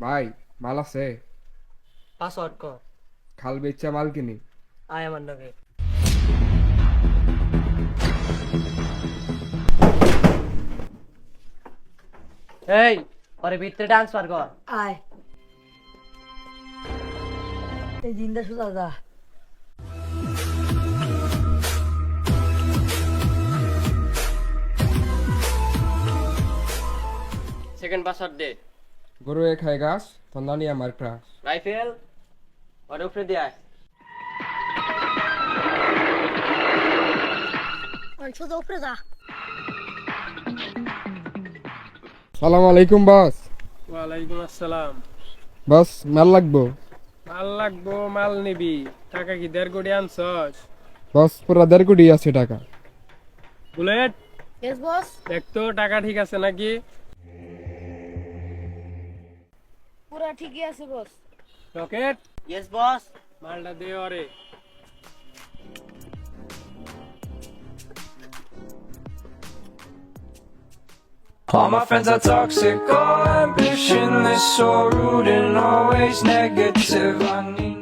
ভাই মাল আছে? পাসওয়ার্ড কর। খাল বেচা মাল কিনি। আয় আমার লগে। এই ওরে ভিতরে ট্রান্সফার কর। আয় এই দিনটা শুধু যা সেকেন্ড পাসওয়ার্ড দে। গরু এ খায় ঘাস, তন্দানি আমার ক্রাশ। রাইফেল ওরে উপরে দিয়ে আয়। শুধু উপরে যা। সালাম আলাইকুম বস। ওয়ালাইকুম আসসালাম। বস মাল লাগবো। মাল লাগবো, মাল নিবি? টাকা কি 1.5 কোটি আনছস? বস পুরা 1.5 কোটি আছে টাকা। Bullet yes boss. দেখ তো টাকা ঠিক আছে নাকি? পুরা ঠিকই আছে বস। Rocket yes boss. মালটা দে ওরে। All my friends are toxic, all ambitionless, so rude and always negative. I need